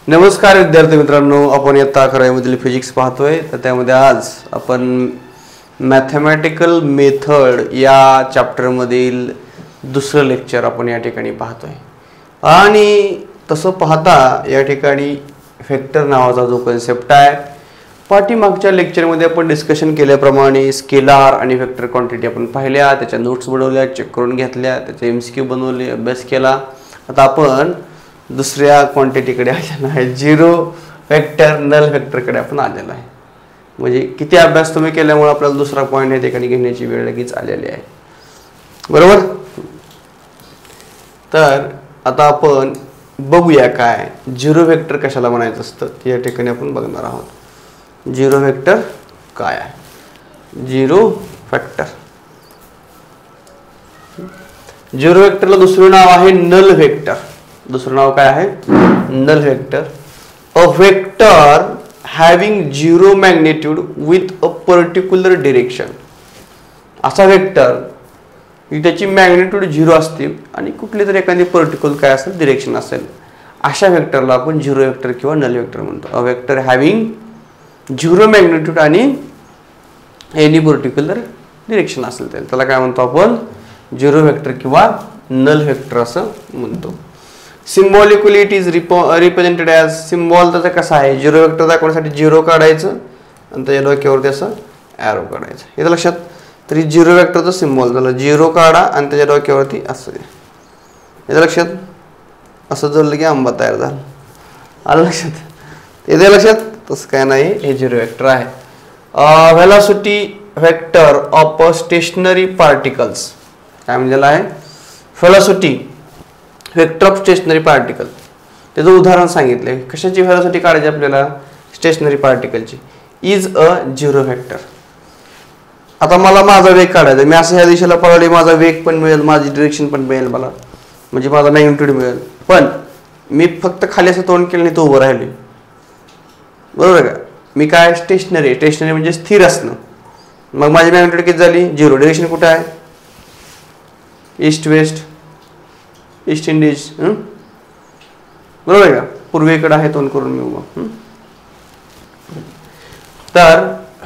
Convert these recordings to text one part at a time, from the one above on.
नमस्कार विद्यार्थी मित्रांनो, आपण इयत्ता 11वी मधील फिजिक्स पाहतोय. तर त्यामध्ये आज आपण मॅथमॅटिकल मेथड या चॅप्टर मधील दुसरं लेक्चर आपण या ठिकाणी पाहतोय. आणि तसं पाहता या ठिकाणी वेक्टर नावाचा जो कन्सेप्ट आहे, पाठीमागच्या लेक्चर मध्ये आपण डिस्कशन केल्याप्रमाणे स्केलार आणि वेक्टर क्वांटिटी आपण पाहिल्या, त्याच्या नोट्स बनवल्या, चेक करून घेतल्या, त्याचे एमसीक्यू बनवले, अभ्यास केला. आता आपण दुसऱ्या क्वांटिटीकडे आलेलो आहे, झिरो वेक्टर नल वेक्टरकडे आपण आलेलो आहे. म्हणजे किती अभ्यास तुम्ही केल्यामुळे आपल्याला दुसरा पॉईंट या ठिकाणी घेण्याची वेळ लगेच आलेली आहे, बरोबर. तर आता आपण बघूया काय झिरो वेक्टर कशाला म्हणायचं असतं ते या ठिकाणी आपण बघणार आहोत. झिरो वेक्टर काय आहे? झिरो वेक्टर, झिरो वेक्टरला दुसरं नाव आहे नल वेक्टर. दुसरं नाव काय आहे? Null vector. A vector having zero magnitude with a particular direction. असा वेक्टर त्याची मॅग्निट्यूड झिरो असते आणि कुठली तरी एखादी पर्टिक्युलर काय असेल डिरेक्शन असेल, अशा वेक्टरला आपण झिरो वेक्टर किंवा नल वेक्टर म्हणतो. अ वेक्टर हॅव्हिंग झिरो मॅग्निट्यूड आणि एनी पर्टिक्युलर डिरेक्शन असेल त्याला काय म्हणतो आपण? झिरो वेक्टर किंवा नल वेक्टर असं म्हणतो. Symbolically it is represented as, symbol त्याचा कसा आहे? झिरो वेक्टर दाखवण्यासाठी झिरो काढायचं आणि त्याच्या डोक्यावरती असं ॲरो काढायचं, येतं लक्षात. तरी झिरो वेक्टरचा सिम्बॉल झाला, झिरो काढा आणि त्याच्या डोक्यावरती असं, येतं लक्षात. असं जोडलं की आंबा तयार झाला, आलं लक्षात, येते लक्षात. तसं काय नाही, हे झिरो वेक्टर आहे. Velocity vector of stationary particles, काय म्हणजे आहे? Velocity vector of stationary particle. त्याचं उदाहरण सांगितलंय. कशाची व्हेलॉसिटी काढायची आपल्याला? स्टेशनरी पार्टिकलची. Is a zero vector. आता मला माझा वेग काढायचा, मी असं ह्या दिशेला पळवले, माझा वेग पण मिळेल, माझी डिरेक्शन पण मिळेल मला, म्हणजे माझा मॅग्निट्यूड मिळेल. पण मी फक्त खाली असं तोंड केलं नाही, तो उभं राहिले, बरोबर का. मी काय? स्टेशनरी. स्टेशनरी म्हणजे स्थिर असणं. मग माझी मॅग्निट्यूड किती झाली? झिरो. डिरेक्शन कुठे आहे? ईस्ट वेस्ट, ईस्ट इंडिज, बरोबर आहे का. पूर्वेकडे आहे तोंड करून मी उभा. तर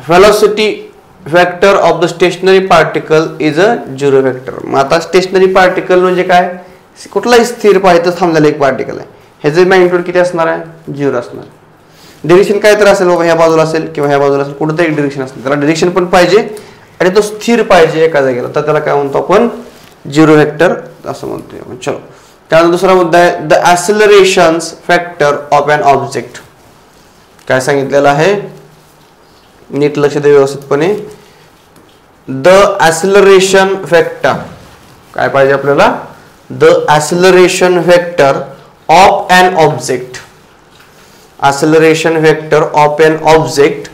velocity vector of the stationary particle is a zero vector. मग आता स्टेशनरी पार्टिकल म्हणजे काय? कुठलाही स्थिर पाहिजे थांबलेला एक पार्टिकल आहे, ह्याचं मॅग्निट्यूड किती असणार आहे? झिरो असणार. डिरेक्शन काय तर असेल बाबा, ह्या बाजूला असेल किंवा ह्या बाजूला असेल, कुठं तरी डिरेक्शन असेल, त्याला डिरेक्शन पण पाहिजे आणि तो स्थिर पाहिजे एका जागेला, तर त्याला काय म्हणतो आपण? झिरो वेक्टर असं म्हणतोय आपण. चलो, त्यानंतर दुसरा मुद्दा आहे the accelerations vector of an object. काय सांगितलेलं आहे? नीट लक्ष द्या व्यवस्थितपणे. द ॲक्सिलरेशन वेक्टर काय पाहिजे आपल्याला? The acceleration vector of an object. Acceleration vector of an object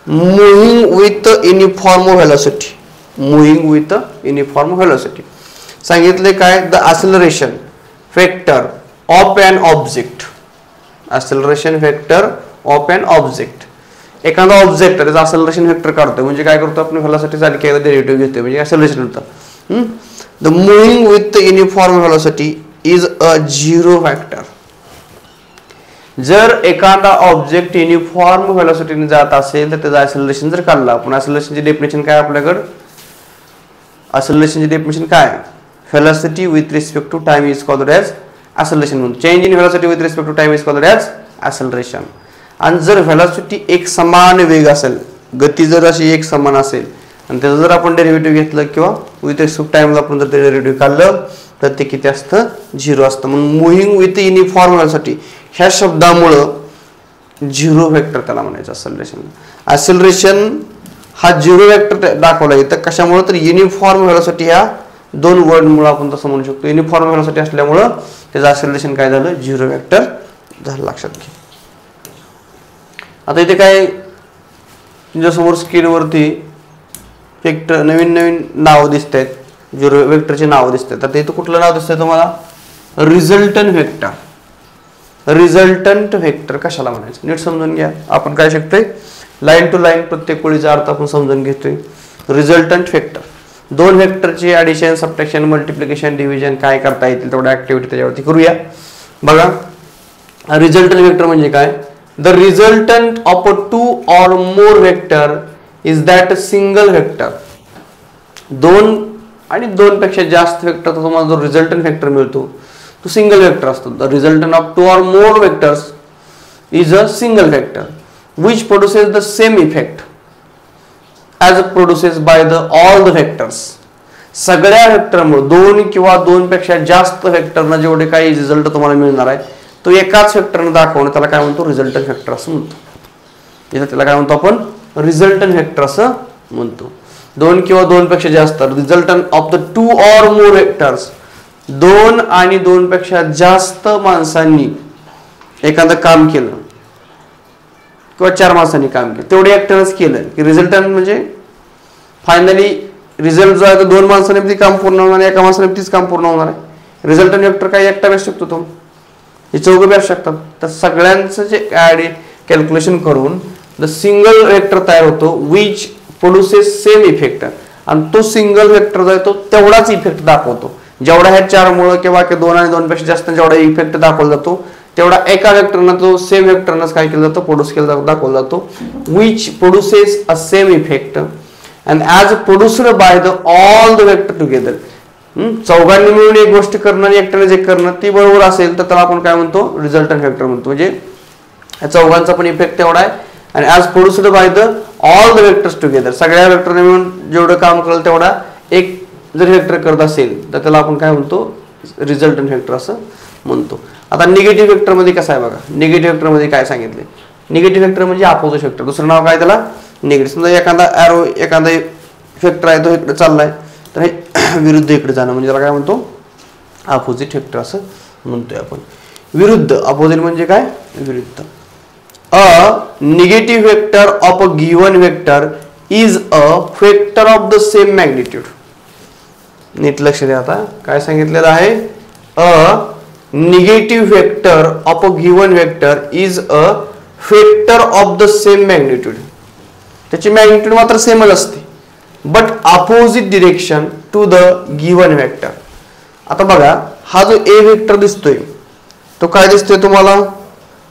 moving with uniform velocity. Moving with uniform velocity सांगितले. काय? The acceleration vector of an object. Acceleration vector of an object. एखादा object त्याचा acceleration vector काढतोय म्हणजे काय करतो आपण? Velocity झाली की डेरिव्हेटिव्ह घेतोय म्हणजे ॲक्सिलरेशन होतं. The moving with uniform velocity is a zero vector. जर एखादा ऑब्जेक्ट युनिफॉर्म व्हेलॉसिटीने जात असेल तर त्याचा ॲक्सिलरेशन जर काढला आपण, ॲक्सिलरेशनची डेफिनेशन काय आपल्याकडे? ॲक्सिलरेशनची डेफिनेशन काय? Velocity with respect to time is called as acceleration. म्हणून change in velocity with respect to time is called as acceleration. आणि जर व्हेलॉसिटी एक समान वेग असेल, गती जर अशी एक समान असेल आणि त्याचं जर आपण डेरिव्हेटिव्ह घेतलं किंवा विथ रिस्पेक्ट टाइमला आपण जर ते डेरिव्हेटिव्ह काढलं तर ते किती असतं? झिरो असतं. म्हणून मूव्हिंग विथ युनिफॉर्म व्हेलॉसिटी ह्या शब्दामुळं झिरो वेक्टर त्याला म्हणायचं ॲक्सिलरेशन. ॲक्सिलरेशन हा झिरो वेक्टर दाखवला येतं कशामुळे? तर युनिफॉर्म व्हेलॉसिटी ह्या दोन वर्डमुळे आपण तसं म्हणू शकतो. युनिफॉर्म व्हेलॉसिटी असल्यामुळं त्याचं ॲक्सिलरेशन काय झालं? झिरो वेक्टर झालं. लक्षात घ्या. आता इथे काय तुमच्यासमोर स्क्रीनवरती वेक्टर नवीन नवीन नावं दिसत आहेत, झिरो वेक्टरची नावं दिसत आहेत. आता इथं कुठलं नाव दिसतंय तुम्हाला? Resultant vector. रिझल्टंट वेक्टर कशाला म्हणायचं नीट समजून घ्या. आपण काय शिकतोय? लाईन टू लाईन प्रत्येक ओळीचा अर्थ आपण समजून घेतोय. रिझल्टंट वेक्टर दोन वेक्टरची ॲडिशन, सबट्रॅक्शन, मल्टिप्लिकेशन, डिव्हिजन काय करता येतील तेवढ्या ॲक्टिव्हिटी त्याच्यावरती करूया. बघा रिझल्टंट वेक्टर म्हणजे काय? The resultant of a 2 or more vector is that single vector. 2 आणि 2 पेक्षा जास्त वेक्टर तुम्हाला जो रिझल्टंट वेक्टर मिळतो तो सिंगल वेक्टर असतो. The resultant of 2 or more vectors is a single vector which produces the same effect as produces by the all the vectors. सगळ्या वेक्टरमुळे 2 किंवा 2 पेक्षा जास्त वेक्टरना जेवढे काही रिझल्ट तुम्हाला मिळणार आहे तो एकाच वेक्टरने दाखवणं त्याला काय म्हणतो? रिझल्टंट वेक्टर असं म्हणतो. इथे त्याला काय म्हणतो आपण? रिझल्टंट वेक्टर असं म्हणतो. 2 किंवा 2 पेक्षा जास्त resultant of the 2 or more vectors. 2 आणि 2 पेक्षा जास्त माणसांनी एखादं काम केलं किंवा 4 माणसांनी काम केलं तेवढे वेक्टरच केलं की रिझल्टंट म्हणजे फायनली रिझल्ट जो आहे तो 2 माणसांनी काम पूर्ण होणार आहे, एका माणसाने तीच काम पूर्ण होणार आहे. रिझल्टंट वेक्टर काय एकटा असू शकतो तो, हे 4 असू शकतात. तर सगळ्यांचं जे कॅल्क्युलेशन करून द सिंगल वेक्टर तयार होतो विच प्रोड्युसेस सेम इफेक्ट. आणि तो सिंगल वेक्टर जो आहे तो तेवढाच इफेक्ट दाखवतो जेवढा ह्या 4 मुळे किंवा 2 आणि 2 पेक्षा जास्त जेवढा इफेक्ट दाखवला जातो तेवढा एका वेक्टरनं तो सेम वेक्टरनंच काय केलं जातं? प्रोड्यूस केला दाखवला जातो. Which produces a same effect and as produced by the all the vector together. चौघांनी मिळून एक गोष्ट करणं आणि एकट्याने जे करणं ती बरोबर असेल तर त्याला आपण काय म्हणतो? रिझल्टंट वेक्टर म्हणतो. म्हणजे या चौघांचा पण इफेक्ट तेवढा आहे आणि as produced by the all the vectors together. सगळ्या वेक्टरने मिळून जेवढं काम करेल तेवढा एक जर वेक्टर करत असेल तर त्याला आपण काय म्हणतो? रिझल्टंट वेक्टर असं म्हणतो. आता निगेटिव्ह वेक्टर मध्ये कसं आहे बघा. निगेटिव्ह वेक्टर मध्ये काय सांगितले? निगेटिव्ह वेक्टर म्हणजे अपोजिट वेक्टर. दुसरं नाव काय त्याला? निगेटिव्ह. समजा एखादा एरो एखादा वेक्टर आहे तो इकडे चाललाय तर हे विरुद्ध इकडे जाणं म्हणजे त्याला काय म्हणतो? अपोजिट वेक्टर असं म्हणतोय आपण. विरुद्ध अपोजिट म्हणजे काय? विरुद्ध. A negative vector of a given vector is a vector of the same magnitude. नीट लक्ष द्या. आता काय सांगितलेलं आहे? A negative vector of a given vector is a vector of the same magnitude. त्याची मॅग्निट्यूड मात्र सेमच असते but opposite direction to the given vector. आता बघा हा जो ए वेक्टर दिसतोय तो काय दिसतोय तुम्हाला?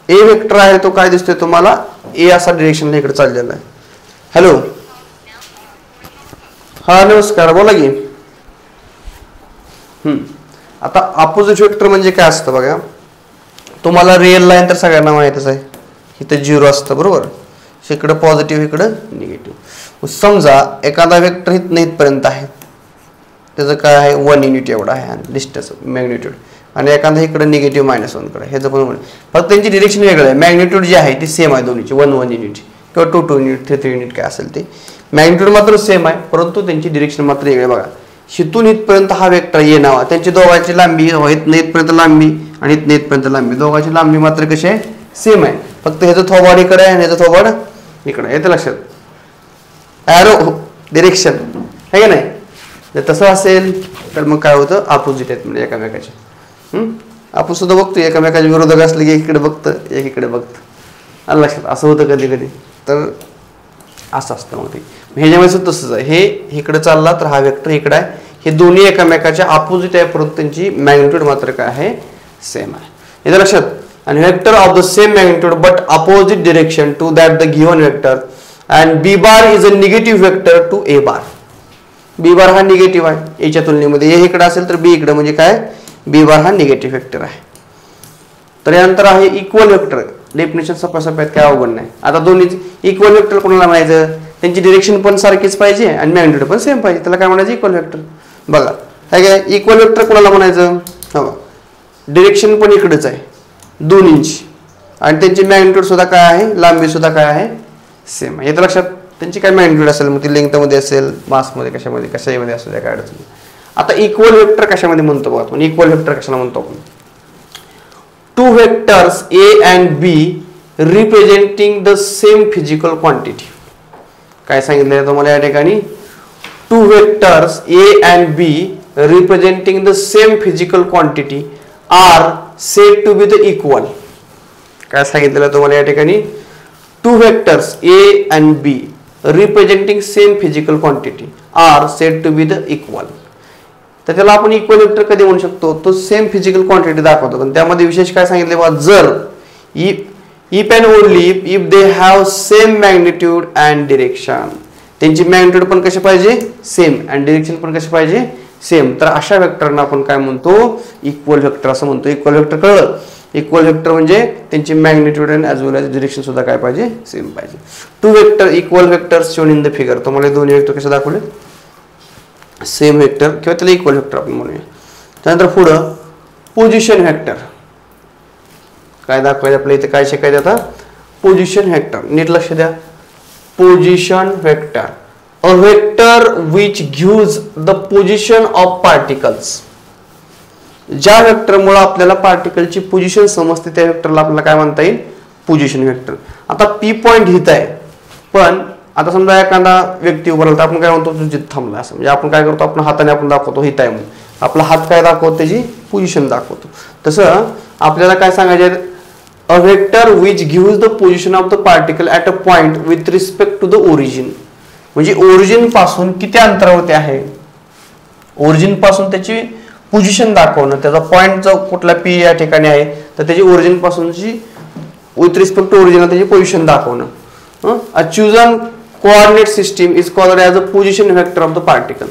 ए वेक्टर आहे तो काय दिसतोय तुम्हाला? ए असा डिरेक्शनला इकडे चाललेला आहे. हॅलो, हा नमस्कार, बोला की. आता अपोजिट वेक्टर म्हणजे काय असतं बघा. तुम्हाला रिअल लाईन तर सगळ्यांना माहितच आहे. इथं 0 असतं बरोबर. इकडं पॉझिटिव्ह इकडं निगेटिव्ह. समजा एखादा वेक्टर इथपर्यंत आहे त्याचं काय आहे? 1 युनिट एवढा आहे डिस्टन्स मॅग्निट्यूड आणि एखादा इकडं निगेटिव्ह -1 कडे ह्याचं पण फक्त त्यांची डिरेक्शन वेगळं आहे. मॅग्निट्यूड जे आहे ती सेम आहे दोन्हीची. 1 युनिट किंवा 2 युनिट 3 युनिट काय असेल ते मॅग्निट्यूड मात्र सेम आहे परंतु त्यांची डिरेक्शन मात्र वेगळे. बघा शिथून इथपर्यंत हा वेक्टर ये नावा त्यांची दोघांची लांबी इथपर्यंत लांबी आणि इथपर्यंत लांबी दोघांची लांबी मात्र कशी आहे? सेम आहे. फक्त ह्याचं थोबाड इकडे आहे आणि ह्याचं थोबाड इकडे. येतं लक्षात? ॲरो डिरेक्शन आहे का नाही? जर तसं असेल तर मग काय होतं? अपोजिट आहेत म्हणजे एकामेकाचे. आपण सुद्धा बघतो एकामेकाचे विरोधक असले की इकडे बघतं एक इकडे बघतं. आलं लक्षात? असं होतं कधी कधी. तर असं असतं मग ते. ह्याच्यामध्ये सुद्धा तसंच आहे. हे इकडे चालला तर हा वेक्टर इकडे आहे. हे दोन्ही एकामेकाच्या अपोजिट आहे परंतु त्यांची मॅग्निट्यूड मात्र काय आहे? सेम आहे. येतं लक्षात? आणि vector of the same magnitude but opposite direction to that the given vector and B bar is a negative vector to A bar. B bar हा निगेटिव्ह आहे एच्या तुलनेमध्ये. ए इकडे असेल तर बी इकडे म्हणजे काय? बी बार हा निगेटिव्ह वेक्टर आहे. तर यानंतर आहे इक्वल वेक्टर. डेफिनेशन सपासप काय अवघड नाही. आता दोन्ही इक्वल वेक्टर कोणाला म्हणायचं? त्यांची डिरेक्शन पण सारखीच पाहिजे आणि मॅग्निट्यूड पण सेम पाहिजे. त्याला काय म्हणायचं? Equal vector. बघा काय काय इक्वल वेक्टर कोणाला म्हणायचं? हो, डिरेक्शन पण इकडेच आहे 2 इंच आणि त्यांची मॅग्निट्यूड सुद्धा काय आहे? लांबी सुद्धा काय आहे? सेम आहे. येतं लक्षात? त्यांची काय मॅग्निट्यूड असेल मग ती लेंथमध्ये असेल मासमध्ये कशामध्ये असू द्या काय अडचण. आता इक्वल वेक्टर कशामध्ये म्हणतो बघा आपण? इक्वल वेक्टर कशाला म्हणतो आपण? 2 vectors A and B representing the same physical quantity. काय सांगितलं तुम्हाला या ठिकाणी? 2 vectors A and B representing the same physical quantity are said to be the equal. काय सांगितलेलं तुम्हाला या ठिकाणी? 2 vectors A and B representing same physical quantity are said to be the equal. तर त्याला आपण इक्वल वेक्टर कधी म्हणू शकतो? तो सेम फिजिकल क्वांटिटी दाखवतो. पण त्यामध्ये विशेष काय सांगितले बघा, जर if and only if they have same magnitude and direction. त्यांची मॅग्निट्यूड पण कशी पाहिजे सेम आणि डिरेक्शन पण कशी पाहिजे सेम. तर अशा वेक्टरना आपण काय म्हणतो इक्वल वेक्टर असं म्हणतो. इक्वल वेक्टर कळलं. इक्वल वेक्टर म्हणजे त्यांची magnitude and as well as direction सुद्धा काय पाहिजे सेम पाहिजे. Two vector equal vectors shown in the figure. तुम्हाला दोन्ही वेक्टर कसे दाखवले सेम वेक्टर किंवा त्याला इक्वल वेक्टर आपण म्हणूया. त्यानंतर पुढं पोझिशन वेक्टर काय दाखवायचं आपल्या इथे काय शिकायचं आता पोझिशन वेक्टर. नीट लक्ष द्या. Position vector a vector which gives the position of particles. ज्या वेक्टरमुळे आपल्याला पार्टिकलची पोझिशन समजते त्या वेक्टरला आपल्याला काय म्हणता येईल पोझिशन वेक्टर. आता पी पॉइंट लिहित आहे पण आता समजा एखादा व्यक्ती उभा राहिला तर आपण काय म्हणतो तो जिथं थांबला असं म्हणजे आपण काय करतो आपण हाताने आपण दाखवतो हित आहे म्हणून आपला हात काय दाखवतो त्याची पोझिशन दाखवतो. तसं आपल्याला काय सांगायचं a vector which gives the position of the particle at a point with respect to the origin. म्हणजे ओरिजिन पासून किती अंतरावरती आहे ओरिजिन पासून त्याची पोझिशन दाखवणं. त्याचा पॉइंट जो कुठला पी या ठिकाणी आहे तर त्याची ओरिजिन पासूनची विथ रिस्पेक्ट टू ओरिजिन त्याची पोझिशन दाखवणं. A chosen coordinate system is called as a position vector of the particle.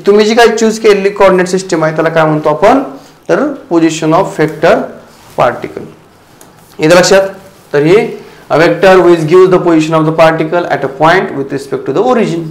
तुम्ही जी काही चूज केलेली कोऑर्डिनेट सिस्टीम आहे त्याला काय म्हणतो आपण तर पोझिशन ऑफ वेक्टर पार्टिकल. इथं लक्षात. तर हे a vector which gives the position of the particle at a point with respect to the origin.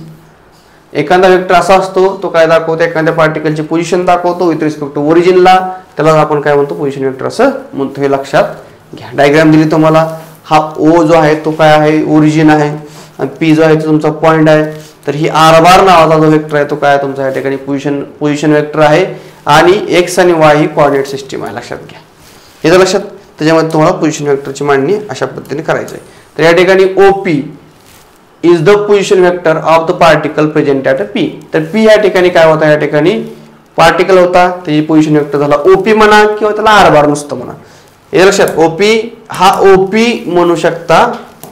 एखादा वेक्टर असा असतो तो काय दाखवतो एखाद्या पार्टिकलची पोझिशन दाखवतो विथ रिस्पेक्ट टू ओरिजिनला त्याला आपण काय म्हणतो पोझिशन वेक्टर असं म्हणतो. हे लक्षात घ्या. डायग्राम दिली तुम्हाला. हा ओ जो आहे तो काय आहे ओरिजिन आहे आणि पी जो आहे तो तुमचा पॉइंट आहे. तर ही आर बार नावाचा जो वेक्टर आहे तो काय तुमचा या ठिकाणी पोझिशन वेक्टर आहे आणि एक्स आणि वाय ही कोऑर्डिनेट सिस्टीम आहे. लक्षात घ्या. हे लक्षात. त्याच्यामध्ये तुम्हाला पोझिशन वेक्टरची मांडणी अशा पद्धतीने करायची आहे. तर या ठिकाणी OP is the position vector of the particle present at P. तर पी या ठिकाणी काय होता या ठिकाणी पार्टिकल होता त्याची पोझिशन वेक्टर झाला OP म्हणा किंवा त्याला आर बार नुसतं म्हणा. हे लक्षात. OP हा OP म्हणू शकता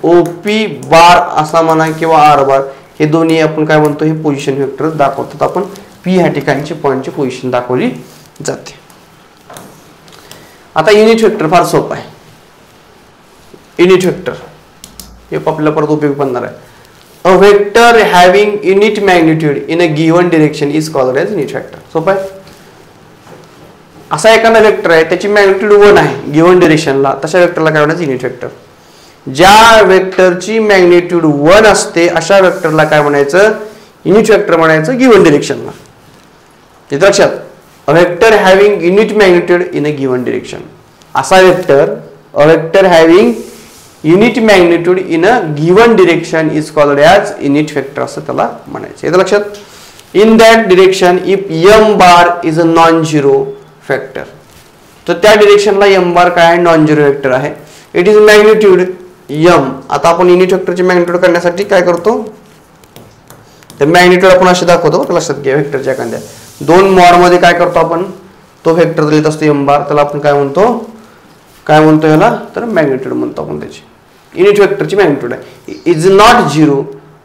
OP बार असा म्हणा किंवा आर बार हे दोन्ही आपण काय म्हणतो हे पोझिशन वेक्टर दाखवतात. आपण पी ह्या ठिकाणची पॉईंटची पोझिशन दाखवली जाते. आता युनिट वेक्टर फार सोपं आहे. युनिट वेक्टर हे आपल्याला परत उपयोग पडणार आहे. A vector having unit magnitude in a given direction is called as unit vector. सोपं आहे. असा एखादा वेक्टर आहे त्याची मॅग्निट्यूड 1 आहे गिव्हन डिरेक्शनला तशा वेक्टरला काय म्हणायचं युनिट वेक्टर. ज्या वेक्टरची मॅग्निट्यूड 1 असते अशा वेक्टरला काय म्हणायचं युनिट वेक्टर म्हणायचं गिव्हन डिरेक्शनला. इथं लक्षात. A vector having unit magnitude in a given direction. असा vector a vector having unit magnitude in a given direction is called as unit vector असं त्याला म्हणायचं. इथं लक्षात. In that direction if m bar is a non zero vector. तर त्या डिरेक्शनला m bar काय आहे नॉन झिरो वेक्टर आहे. It is magnitude m. आता आपण युनिट वेक्टरची मॅग्निट्यूड करण्यासाठी काय करतो तर मॅग्निट्यूड आपण असे दाखवतो. लक्षात घ्या. वेक्टरच्या एखाद्या 2 मॉडमध्ये काय करतो आपण तो वेक्टर लिहित असतो m बार त्याला आपण काय म्हणतो याला तर मॅग्निट्यूड म्हणतो आपण त्याची. युनिट वेक्टरची मॅग्निट्यूड आहे. Is not zero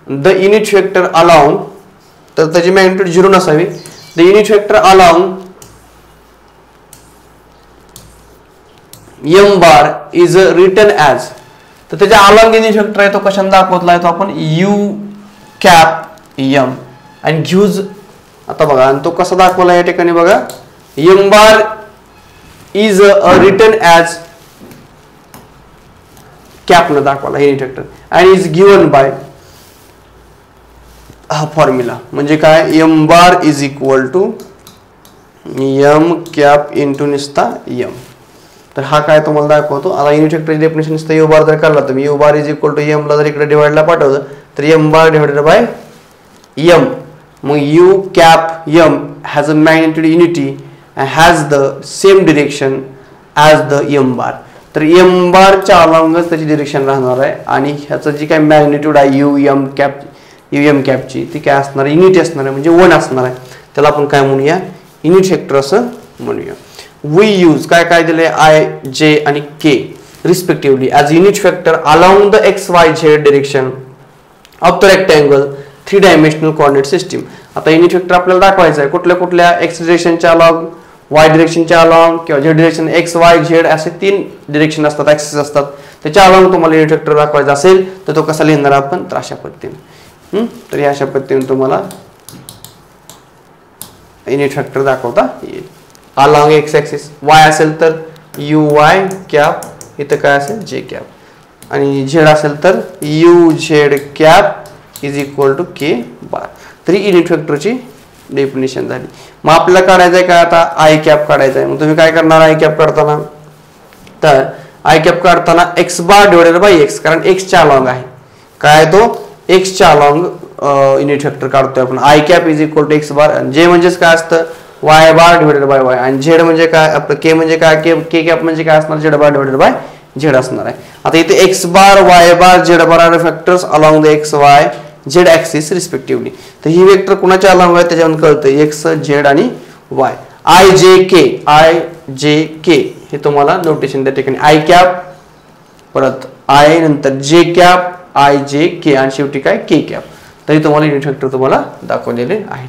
the unit vector along. तर त्याची मॅग्निट्यूड 0 नसावी. The unit vector along m bar is written as. तर त्याच्या अलाउंग युनिट वेक्टर आहे तो कशाने दाखवला आहे तो आपण u कॅप m आणि घेऊज. आता बघा आणि तो कसा दाखवला या ठिकाणी बघा m bar is written as cap न दाखवला युनिट वेक्टर आणि इज गिव्हन बाय हा फॉर्म्युला म्हणजे काय m bar is equal to m cap into निस्ता m. तर हा काय तुम्हाला दाखवतो. आता युनिट वेक्टरची डेफिनेशन निस्ता u बार जर काढला तुम्ही u bar is equal to m ला जर इकडे डिवाइडला पाठवलं तर m bar divided by m. मग u cap m has a magnitude unity and has the same direction as the m bar. तर m बार च्या अलॉंगच त्याची डिरेक्शन राहणार आहे आणि ह्याचं जी काय मॅग्निट्यूड आहे um कॅपची ती काय असणार आहे युनिटी असणार आहे म्हणजे 1 असणार आहे. त्याला आपण काय म्हणूया युनिट वेक्टर असं म्हणूया. वी यूज काय काय दिले i j आणि k respectively as unit vector along the x y z direction of the rectangle 3 dimensional coordinate system. आता युनिट वेक्टर आपल्याला दाखवायचं आहे कुठल्या एक्स डिरेक्शनच्या अलॉंग वाय डिरेक्शनच्या अलॉंग किंवा Z direction x Y Z असे 3 डिरेक्शन असतात, axis असतात. त्याच्या अलॉंग तुम्हाला युनिट वेक्टर दाखवायचा असेल तर तो कसा लिहिणार आपण, तर अशा पद्धतीने. तर या अशा पद्धतीने तुम्हाला युनिट वेक्टर दाखवता येईल. अलॉंग एक्स ऍक्सिस वाय असेल तर यू वाय कॅप, इथं काय असेल जे कॅप, आणि झेड असेल तर U Z cap is equal to K bar. तरी युनिट वेक्टरची डेफिनेशन झाली. मग आपल्याला काढायचं आहे काय आता, आय कॅप काढायचं आहे. मग तुम्ही काय करणार आय कॅप काढताना, तर आय कॅप काढताना एक्स बार डिवाइडेड बाय एक्स, कारण एक्स च्या अलॉंग आहे. काय तो एक्स च्या अलॉंग युनिट वेक्टर काढतोय आपण. I cap is equal to X bar, जे म्हणजेच काय असतं Y bar divided by Y, आणि झेड म्हणजे काय आपलं के म्हणजे काय, के कॅप म्हणजे काय असणार Z bar divided by Z असणार आहे. आता इथे X bar Y bar Z bar are factors along the X Y Z axis respectively. तर ही वेक्टर कुणाच्या अलॉंग आहे त्याच्यावरून कळतं, एक्स झेड आणि वाय. आय जे के हे तुम्हाला नोटेशन त्या ठिकाणी आय कॅप, परत आय नंतर जे कॅप, आय जे के, आणि शेवटी काय के कॅप. तरी तुम्हाला युनिट वेक्टर तुम्हाला दाखवलेले आहेत.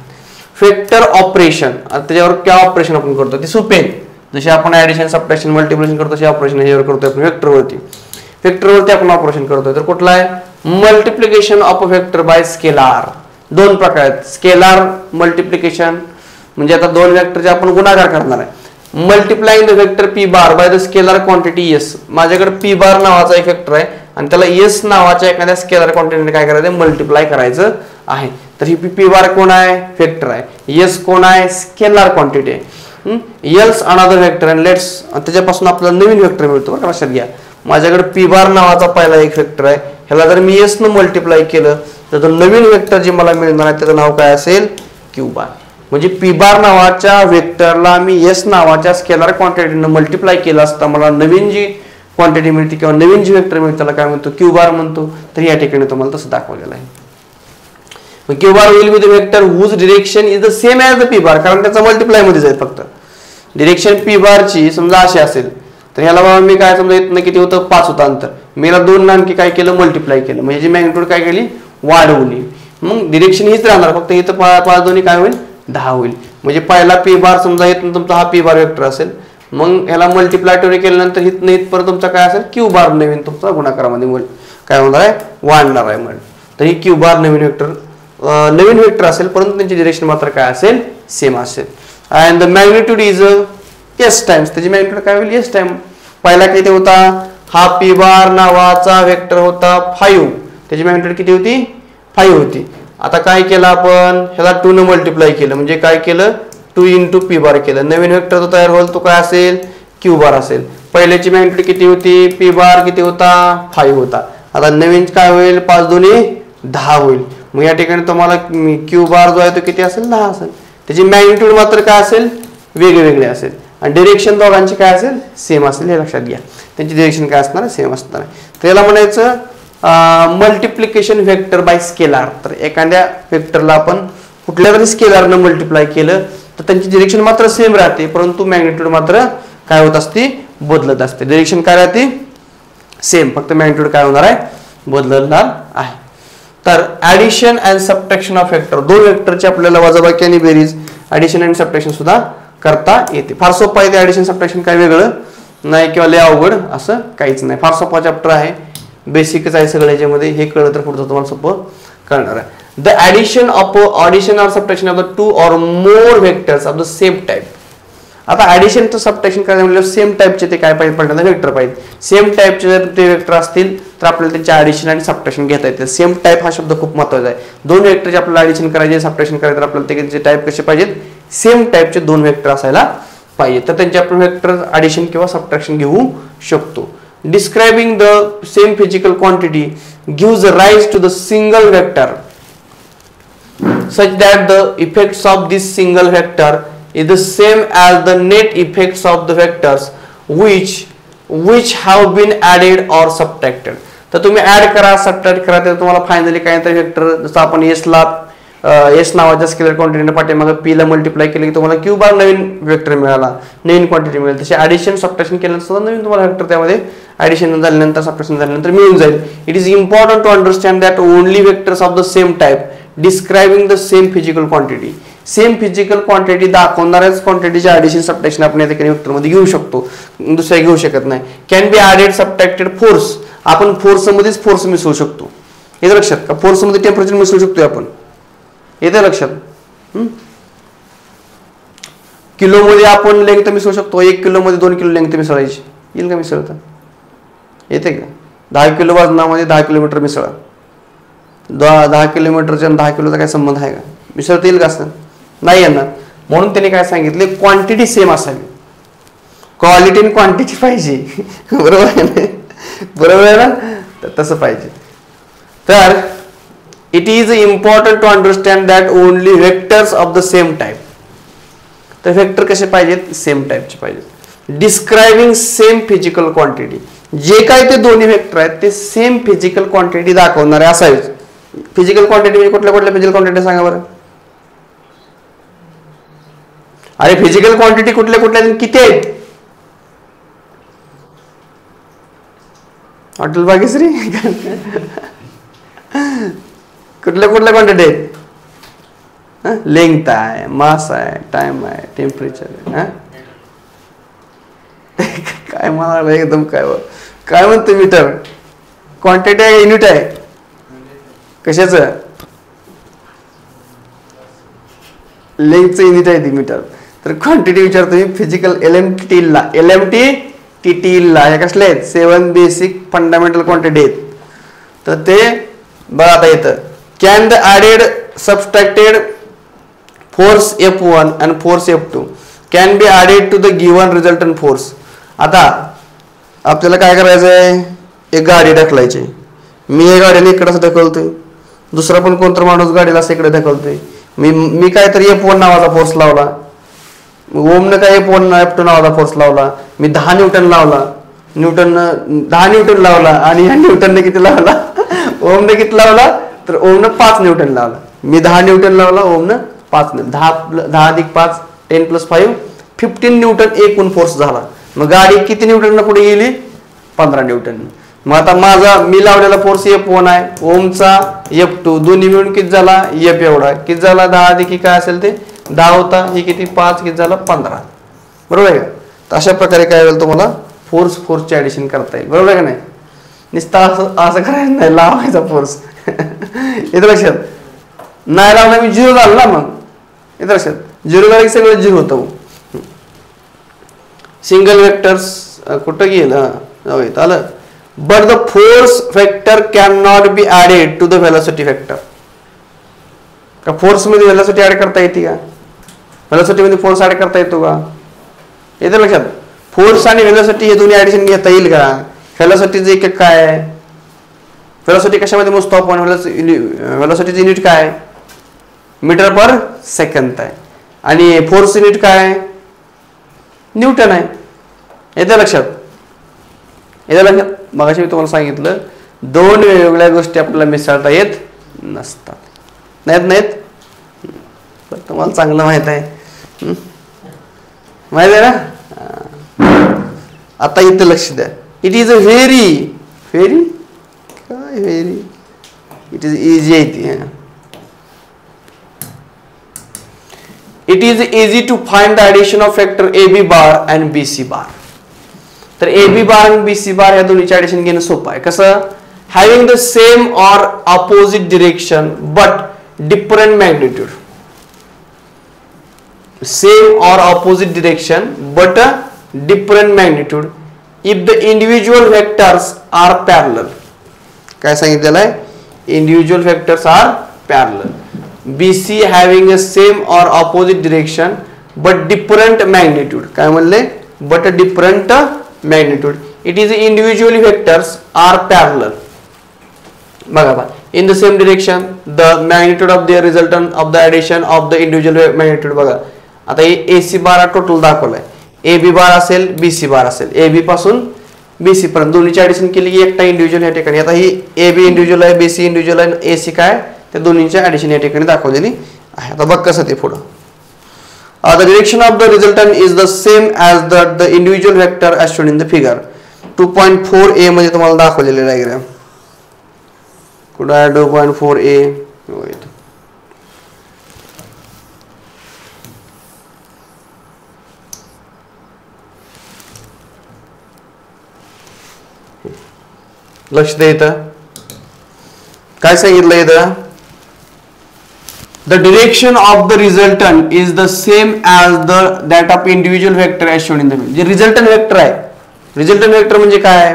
वेक्टर ऑपरेशन, त्याच्यावर काय ऑपरेशन आपण करतो ते सोपे आहे. जसे आपण ऍडिशन सबट्रॅक्शन मल्टिप्लिकेशन करतो तसे ऑपरेशन ह्याच्यावर करतोय आपण वेक्टरवरती आपण ऑपरेशन करतोय. तर कुठला आहे, multiplication of a vector by scalar. 2 प्रकार आहेत. स्केलार मल्टिप्लिकेशन म्हणजे आता 2 वेक्टरचे आपण गुणाकार करणार आहे. Multiplying the vector P bar by the scalar quantity S. माझ्याकडे पी बार नावाचा एक वेक्टर आहे आणि त्याला एस नावाच्या एखाद्या स्केलर क्वांटिटीने काय करायचं, मल्टिप्लाय करायचं आहे. तर ही पी बार कोण आहे, वेक्टर आहे. एस कोण आहे, स्केलर क्वांटिटी आहे. Else another vector and let's, त्याच्यापासून आपल्याला नवीन वेक्टर मिळतो बरं, लक्षात घ्या. माझ्याकडे पी बार नावाचा पहिला एक वेक्टर आहे, ह्याला जर मी एस न मल्टिप्लाय केलं तर तो नवीन वेक्टर जे मला मिळणार आहे त्याचं नाव काय असेल, क्यू बार. म्हणजे पी बार नावाच्या वेक्टरला मी एस नावाच्या स्केलर क्वांटिटीने मल्टिप्लाय केलं असता मला नवीन जी क्वांटिटी मिळते किंवा नवीन जी वेक्टर मिळते त्याला काय म्हणतो, क्यू बार म्हणतो. तर या ठिकाणी तुम्हाला तसं दाखवलेलं आहे. Q bar will be the vector whose direction is the same as the P bar, कारण त्याचा मल्टिप्लाय मध्ये जाईल फक्त. डिरेक्शन पी बारची समजा अशी असेल तर ह्याला बाबा मी काय समजा इथनं किती होतं 5 होतं अंतर, मी याला 2 आणखी काय केलं मल्टिप्लाय केलं, म्हणजे जी मॅग्निट्यूड काय केली वाढवली. मग डिरेक्शन हीच राहणार, फक्त इथं 5 दोन्ही काय होईल 10 होईल. म्हणजे पहिला पी बार समजा इथून तुमचा हा पी बार वेक्टर असेल, मग ह्याला मल्टिप्लाय केल्यानंतर इथनं इथपर्यंत तुमचा काय असेल क्यू बार नवीन तुमचा गुणाकारामध्ये काय होणार आहे वाढणार आहे. म्हणजे तर ही क्यू बार नवीन वेक्टर असेल, परंतु त्यांची डिरेक्शन मात्र काय असेल सेम असेल. And the magnitude is S times, त्याची मॅग्निट्यूड काय होईल एस टाइम. पहिला किती होता, हा पी बार नावाचा वेक्टर होता 5, त्याची मॅग्निट्यूड किती होती 5 होती. आता काय केलं आपण, ह्याला 2 ने मल्टिप्लाय केलं, म्हणजे काय केलं 2 इंटू पी बार केलं. नवीन वेक्टर जो तयार होईल तो काय असेल क्यू बार असेल. पहिल्याची मॅग्निट्यूड किती होती, पी बार किती होता 5 होता. आता नवीन काय होईल 5 दोन्ही 10 होईल. मग या ठिकाणी तुम्हाला क्यू बार जो आहे तो किती असेल 10 असेल. त्याची मॅग्निट्यूड मात्र काय असेल वेगवेगळे असेल, आणि डिरेक्शन दोघांची काय असेल सेम असेल, हे लक्षात घ्या. त्यांची डिरेक्शन काय असणार सेम असणार आहे. तर याला म्हणायचं मल्टिप्लिकेशन वेक्टर बाय स्केलार. तर एखाद्या वेक्टरला आपण कुठल्या तरी स्केलारनं मल्टिप्लाय केलं तर त्यांची डिरेक्शन मात्र सेम राहते, परंतु मॅग्निट्यूड मात्र काय होत असते बदलत असते. डिरेक्शन काय राहते सेम, फक्त मॅग्निट्यूड काय होणार आहे बदलणार आहे. तर addition and subtraction of vector, 2 वेक्टरची आपल्याला वजाबाकी आणि बेरीज ऍडिशन अँड सबट्रॅक्शन सुद्धा करता येते. फार सोपं आहे ते ऍडिशन सबट्रॅक्शन, काय वेगळं नाही किंवा लय अवघड असं काहीच नाही. फार सोपा चॅप्टर आहे, बेसिकच आहे सगळं याच्यामध्ये. हे कळलं तर पुढचं तुम्हाला सोपं कळणार आहे. The addition or subtraction of the 2 or more vectors of the same type. आता ऍडिशन तर सबट्रॅक्शन करायचं म्हणजे सेम टाइपचे ते काय पाहिजे पडणार वेक्टर पाहिजे. सेम टाइपचे जर ते वेक्टर असतील तर आपल्याला त्यांचे ऍडिशन आणि सबट्रॅक्शन घेता येते. सेम टाइप हा शब्द खूप महत्त्वाचा आहे. 2 वेक्टरचे आपल्याला ऍडिशन करायचे सबट्रॅक्शन करायचं तर आपल्याला त्याचे टाइप कसे पाहिजेत सेम टाइपचे 2 वेक्टर असायला पाहिजे. तर त्यांचे आपण वेक्टर ऍडिशन किंवा सबट्रॅक्शन घेऊ शकतो. Describing the same physical quantity gives rise to the single vector such that the effects of this single vector is the same as the net effects of the vectors which have been added or subtracted. तर तुम्ही add करा subtract करा, तर तुम्हाला finally काय तर vector जसं आपण एस नावाच्या स्केलर क्वांटिटीने पाठीमागे पी ला मल्टिप्लाय केले की तुम्हाला क्यू बार नवीन वेक्टर मिळाला, नवीन क्वांटिटी मिळेल. तसे ऍडिशन सबट्रॅक्शन केल्यानंतर नवीन तुम्हाला वेक्टर त्यामध्ये ऍडिशन झाल्यानंतर सबट्रॅक्शन झाल्यानंतर मिळून जाईल. It is important to understand that only vectors of the same type describing the same physical quantity same physical quantity दाखवणाऱ्याच क्वांटिटीचे ऍडिशन सबट्रॅक्शन आपण या ठिकाणी वेक्टर मध्ये घेऊ शकतो, दुसऱ्या घेऊ शकत नाही. कॅन बी ऍडेड सबट्रॅक्टेड फोर्स, आपण फोर्स मध्येच फोर्स मिसळू शकतो. येतं लक्षात का? फोर्स मध्ये टेम्परेचर मिसळू शकतोय आपण. येतं लक्षात? किलो मध्ये आपण लेंग्थ मिसळू शकतो. 1 किलो मध्ये 2 किलो लेंग्थ मिसळायची, येईल का मिसळता? येते का? 10 किलो वजनामध्ये 10 किलोमीटर मिसळा. 10 किलोमीटरच्या 10 किलोचा काय संबंध आहे का? मिसळता येईल का? असं नाही येणार. म्हणून त्यांनी काय सांगितले, क्वांटिटी सेम असावी, क्वालिटी आणि क्वांटिटी पाहिजे. बरोबर आहे ना? बरोबर आहे ना? तसं पाहिजे. तर it is important to understand that only vectors of the same type. तर व्हेक्टर कसे पाहिजेत? सेम टाइपचे पाहिजेत. डिस्क्रायबिंग सेम फिजिकल क्वांटिटी, जे काय ते दोन्ही व्हेक्टर आहेत ते सेम फिजिकल क्वांटिटी दाखवणारे असावेच. फिजिकल क्वांटिटी म्हणजे कुठल्या कुठल्या फिजिकल क्वांटिटी सांगा बरं? अरे फिजिकल क्वांटिटी कुठल्या कुठल्या किती आहेत? हॉटेल भाग्यश्री कुठल्या कुठल्या क्वांटिटी आहेत? लेंथ आहे, मास आहे, टाइम आहे, टेम्परेचर आहे. काय मला एकदम काय म्हणतो? मीटर क्वांटिटी आहे, युनिट आहे कशाचं? लेंथचं युनिट आहे ती मीटर. तर क्वांटिटी विचारतो मी फिजिकल LMTT ला, LMTT ला हे कसले आहेत? 7 बेसिक फंडामेंटल क्वांटिटी आहेत. तर ते बघा आता येतं. Can the added subtracted force F1 आणि force F2 can be added to the given resultant force. आता आपल्याला काय करायचं आहे? एक गाडी ढकलायची. मी हे गाडीला इकडे असं ढकलतोय, दुसरा पण कोणता माणूस गाडीला असं इकडे ढकलतोय. मी काहीतरी F1 नावाचा फोर्स लावला, ओमनं काय F1 F2 नावाचा फोर्स लावला. मी 10 न्यूटन लावला, 10 न्यूटन लावला आणि ह्या न्यूटनने किती लावला? ओमने किती लावला? तर ओमनं 5 न्यूटन लावला. मी 10 न्यूटन लावला, ओमनं 5. 10 अधिक 5 10 + 5 15 न्यूटन एकूण फोर्स झाला. मग गाडी किती न्यूटनला पुढे गेली? 15 न्यूटन. मग आता मी लावलेला फोर्स F1 आहे, ओमचा F2, दोन्ही मिळून किती झाला? F एवढा. किती झाला? 10 अधिक काय असेल ते 10 होता, हे किती 5, किती झाला? 15. बरोबर आहे का? तर अशा प्रकारे काय होईल तुम्हाला फोर्सचे ऍडिशन करता येईल. बरोबर आहे का नाही? नुसतं असं करायचं नाही, लावायचा फोर्स. येतं लक्षात? नाही लावला मी 0 झालं ना. मग येतं लक्षात? 0 झालं की सगळं 0 होतं. सिंगल वेक्टर्स कुठं गेलं? आलं. But the force vector can not be added to the velocity vector. का फोर्स मध्ये व्हेलॉसिटी ऍड करता येते का? व्हेलॉसिटी मध्ये फोर्स ऍड करता येतो का? येतं लक्षात? फोर्स आणि व्हेलॉसिटी हे दोन्ही ऍडिशन घेता येईल का? व्हेलॉसिटीचं एकक काय आहे? व्हेलॉसिटी कशामध्ये मोजतो आपण? व्हेलॉसिटीचं युनिट काय? मीटर पर सेकंद आहे. आणि फोर्स युनिट काय? न्यूटन आहे. येतं लक्षात? येतं लक्षात? मगाशी मी तुम्हाला सांगितलं, दोन वेगवेगळ्या गोष्टी आपल्याला मिसळता येत नसतात. नाहीत? तुम्हाला चांगलं माहित आहे, माहित आहे ना? आता इथं लक्ष द्या. It is a very it is easy आहे ती. It is easy to find the addition of factor AB bar and BC bar. तर AB bar आणि BC bar या दोन्हीचे ऍडिशन घेणं सोपं आहे. कसं? Having the same or opposite direction but different magnitude. Same or opposite direction but different magnitude if the individual vectors are parallel. काय सांगितलेलं आहे? Individual vectors are parallel. BC having a same or opposite direction but different magnitude. काय म्हणले? But a different magnitude. It is individually vectors are parallel. बघा, in the same direction the magnitude of their resultant of the addition of the individual magnitude. बघा आता हे AC बार total दाखवलाय. AB बार असेल, BC बार असेल. AB पासून BC पर्यंत दोन्हीची ऍडिशन केली की एकटा इंडिव्हिज्युअल या ठिकाणी. आता ही AB इंडिव्हिज्युअल आहे, BC इंडिव्हिज्युअल आहे, AC काय त्या दोन्हीच्या ऍडिशन या ठिकाणी दाखवलेली आहे. आता बघ कसं ते पुढं. The direction of the resultant is the same as the individual vector as shown in the figure. 2.4a मध्ये तुम्हाला दाखवलेले डायग्राम. कुठं आहे 2.4a? लक्ष द्या इथं काय सांगितलं इथं, the direction of the resultant is the same as that of individual vector as shown in the middle. जे रिझल्टंट व्हेक्टर आहे, रिझल्टंट व्हेक्टर म्हणजे काय,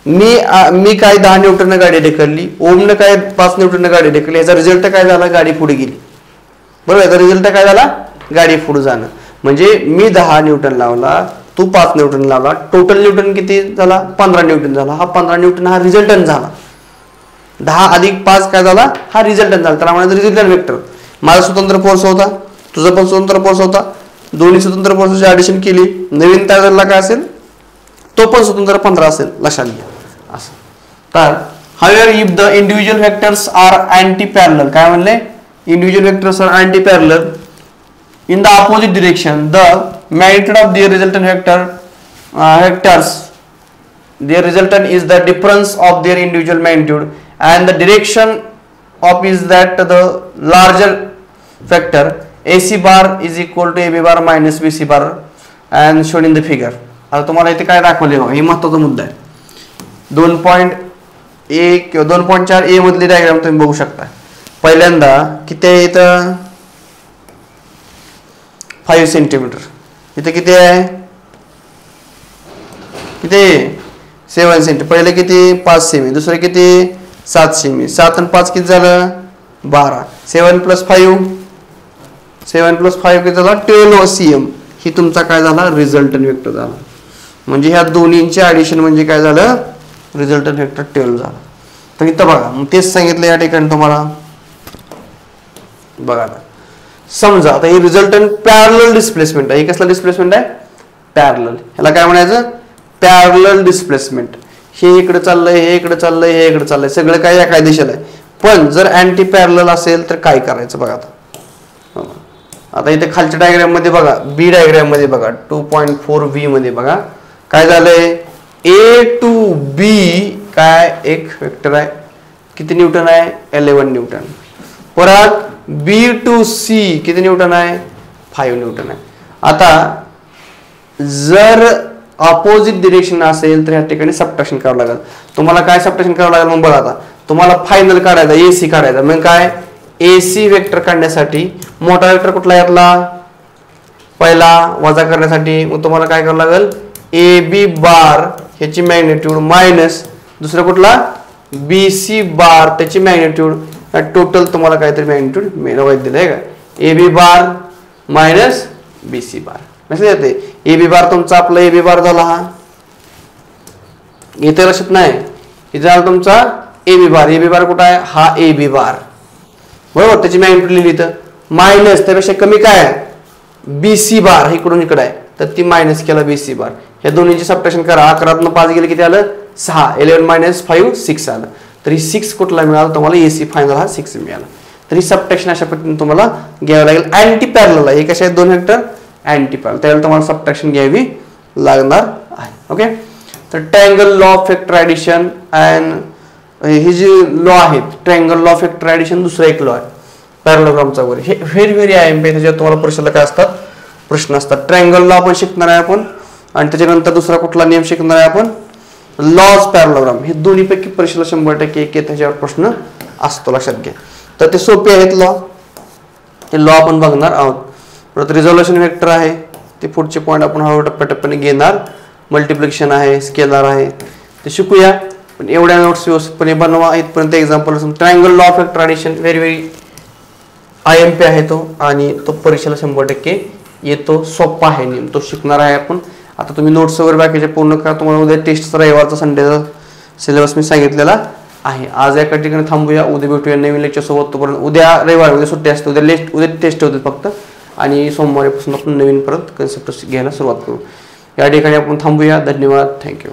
मी काय 10 न्यूटननं गाडी ढकलली, ओमनं काय 5 न्यूटननं गाडी ढकलली, याचा रिझल्ट काय झाला, गाडी पुढे गेली. बरोबर, याचा रिझल्ट काय झाला, गाडी पुढे जाणं. म्हणजे मी 10 न्यूटन लावला, तू 5 न्यूटन लावला, टोटल न्यूटन किती झाला, 15 न्यूटन झाला. हा 15 न्यूटन हा रिझल्टंट झाला. 10 अधिक 5 काय झाला, हा रिझल्टंट झाला. त्याला म्हणायचं रिझल्टंट व्हेक्टर. माझा स्वतंत्र फोर्स होता, तुझा पण स्वतंत्र फोर्स होता, दोन्ही स्वतंत्र फोर्सची ऍडिशन केली, नवीन तयार झाला काय असेल, तो पण स्वतंत्र 15 असेल. लक्षात घ्या असं. तर higher if the individual vectors are antiparallel, काय म्हणले, individual vectors are antiparallel in the opposite direction, the magnitude of their resultant vectors, their resultant is the difference of their individual magnitude, and the direction of is that the larger vector AC bar is equal to AB bar minus BC bar and shown in the figure. आता तुम्हाला इथे काय दाखवले बघा, हे महत्त्वाचा मुद्दा आहे. 2.1 किंवा 2.4 ए मधली डायग्राम तुम्ही बघू शकता. पहिल्यांदा किती आहे इथं, 5 सेंटीमीटर. इथे किती आहे, किती 7 सेंटी. पहिले किती 5 सेमी, दुसरे किती 7 सेमी. 7 आणि 5 किती झालं 12. 7 + 5 7 + 5 किती झाला 12 cm. ही तुमचा काय झाला, रिझल्टंट व्हेक्टर झाला. म्हणजे ह्या दोन्हींचे ऍडिशन म्हणजे काय झालं, रिझल्टंट व्हेक्टर 12 झाला. तर इथं बघा, मग तेच सांगितलं या ठिकाणी तुम्हाला. बघा समजा आता हे रिझल्टंट पॅरलल डिस्प्लेसमेंट आहे. हे कसला डिस्प्लेसमेंट आहे, पॅरलल. ह्याला काय म्हणायचं, पॅरलल डिस्प्लेसमेंट. हे इकडे चाललंय, हे इकडे चाललंय, हे इकडे चाललंय, सगळं काय या दिशेला आहे. पण जर अँटी पॅरलल असेल तर काय करायचं बघा. आता इथे खालच्या डायग्राम मध्ये बघा, बी डायग्राम मध्ये बघा, 2.4 व्ही मध्ये बघा काय झालंय, ए टू बी काय एक वेक्टर आहे, किती न्यूटन आहे 11 न्यूटन. परत बी टू सी किती न्यूटन आहे 5 न्यूटन आहे. आता जर ऑपोजिट डिरेक्शन असेल तर या ठिकाणी सबट्रॅक्शन करावं लागेल. तुम्हाला काय सबट्रॅक्शन करावं लागेल मग बघा. आता तुम्हाला फायनल काढायचा, एसी काढायचा. मग काय, एसी वेक्टर काढण्यासाठी मोठा वेक्टर कुठला यातला, पहिला वजा करण्यासाठी मग तुम्हाला काय करावं लागेल, ए बी बार ह्याची मॅग्निट्यूड मायनस दुसरा कुठला बी सी बार त्याची मॅग्निट्यूड. टोटल तुम्हाला काहीतरी मॅग्निट्यूड मिळवायचं दिलं आहे का, A B bar minus B C बार. कसं येते, ए बी बार तुमचा आपला ए बी बार झाला, हा इथे लक्षात नाही, इथे झाला तुमचा A B bar. A B bar कुठं आहे, हा ए बी बार बरोबर, त्याची मॅग्निट्यूड लिहिली. तर मायनस त्यापेक्षा कमी काय आहे बी सी बार, इकडून इकडे आहे तर ती मायनस केला बी सी बार. ह्या दोन्हीची सबट्रॅक्शन करा. 11 5 गेले किती आलं 6, 11 - 5 6 आलं. तरी 6 कुठला मिळाला तुम्हाला, एसी फायनल हा 6 मिळाला. तरी सबट्रॅक्शन अशा पद्धतीने तुम्हाला घ्यावं लागेल. अँटी पॅरलल आहे, हे कशा आहेत दोन वेक्टर अँटी पॅरलल, त्यावेळेला तुम्हाला सबट्रॅक्शन घ्यावी लागणार आहे. ओके, तर triangle law of vector addition and हे जे लॉ आहेत, triangle law of vector addition दुसरा एक लॉ आहे पॅरलोग्रामचा वगैरे. हे व्हेरी IMP त्याच्यात तुम्हाला परीक्षेला काय असतात प्रश्न असतात. ट्रायंगल लॉ आपण शिकणार आहे आपण, आणि त्याच्यानंतर दुसरा कुठला नियम शिकणार आहे आपण, लॉज पॅरलोग्राम. हे दोन्हीपैकी परीक्षेला 100% एक त्याच्यावर प्रश्न असतो, लक्षात घ्या. तर ते सोपे आहेत लॉ, ते लॉ आपण बघणार आहोत. परत रिझोल्युशन वेक्टर आहे, ते पुढचे पॉईंट आपण हळूहळू टप्प्याटप्प्याने घेणार. मल्टिप्लिकेशन आहे, स्केलर आहे, ते शिकूया. पण एवढ्या नोट्स व्यवस्थितपणे बनवा. इथपर्यंत example. Triangle law of vector addition very IMP आहे तो, आणि तो परीक्षेला 100% येतो. सोपा आहे नियम, तो शिकणार आहे आपण. आता तुम्ही नोट्स वगैरे बाकीचे पूर्ण करा. तुम्हाला उद्या टेस्टचा रविवारचा संडेचा सिलेबस मी सांगितलेला आहे. आज एका ठिकाणी थांबूया, उद्या भेटूया नवीन लेक्चर सोबत. तोपर्यंत उद्या रविवार, उद्या सुट्टी असते, उद्या टेस्ट होते फक्त, आणि सोमवारीपासून आपण नवीन परत कन्सेप्ट घ्यायला सुरुवात करू. या ठिकाणी आपण थांबूया. धन्यवाद, थँक्यू.